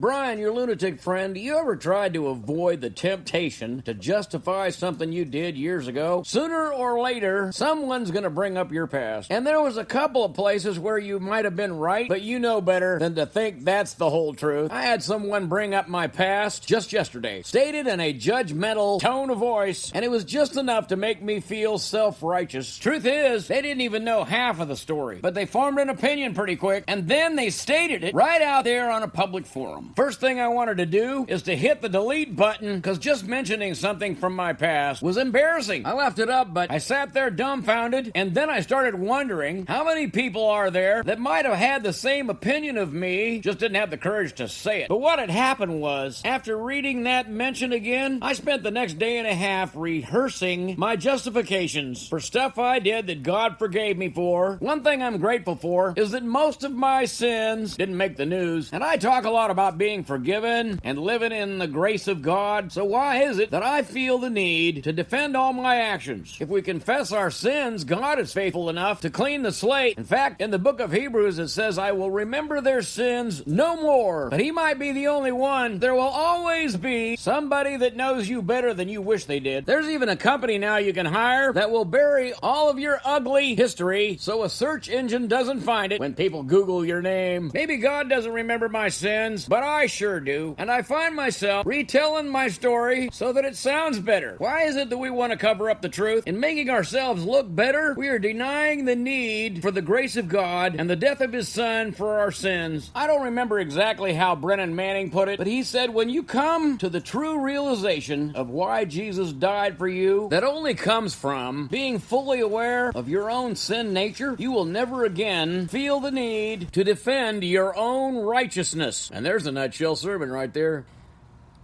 Bryan, your lunatic friend. You ever tried to avoid the temptation to justify something you did years ago? Sooner or later, someone's gonna bring up your past. And there was a couple of places where you might have been right, but you know better than to think that's the whole truth. I had someone bring up my past just yesterday, stated in a judgmental tone of voice, and it was just enough to make me feel self-righteous. Truth is, they didn't even know half of the story, but they formed an opinion pretty quick, and then they stated it right out there on a public forum. First thing I wanted to do is to hit the delete button, because just mentioning something from my past was embarrassing. I left it up, but I sat there dumbfounded, and then I started wondering how many people are there that might have had the same opinion of me, just didn't have the courage to say it. But what had happened was, after reading that mention again, I spent the next day and a half rehearsing my justifications for stuff I did that God forgave me for. One thing I'm grateful for is that most of my sins didn't make the news, and I talk a lot about being forgiven and living in the grace of God. So why is it that I feel the need to defend all my actions? If we confess our sins, God is faithful enough to clean the slate. In fact, in the book of Hebrews it says, I will remember their sins no more. But he might be the only one. There will always be somebody that knows you better than you wish they did. There's even a company now you can hire that will bury all of your ugly history so a search engine doesn't find it when people Google your name. Maybe God doesn't remember my sins, but I sure do. And I find myself retelling my story so that it sounds better. Why is it that we want to cover up the truth? In making ourselves look better, we are denying the need for the grace of God and the death of his son for our sins. I don't remember exactly how Brennan Manning put it, but he said, when you come to the true realization of why Jesus died for you, that only comes from being fully aware of your own sin nature, you will never again feel the need to defend your own righteousness. And there's a nutshell sermon right there.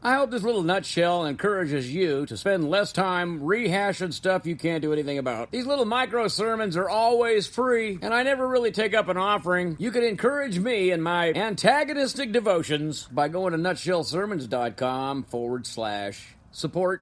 I hope this little nutshell encourages you to spend less time rehashing stuff you can't do anything about. These little micro sermons are always free, and I never really take up an offering. You can encourage me in my antagonistic devotions by going to nutshellsermons.com/support.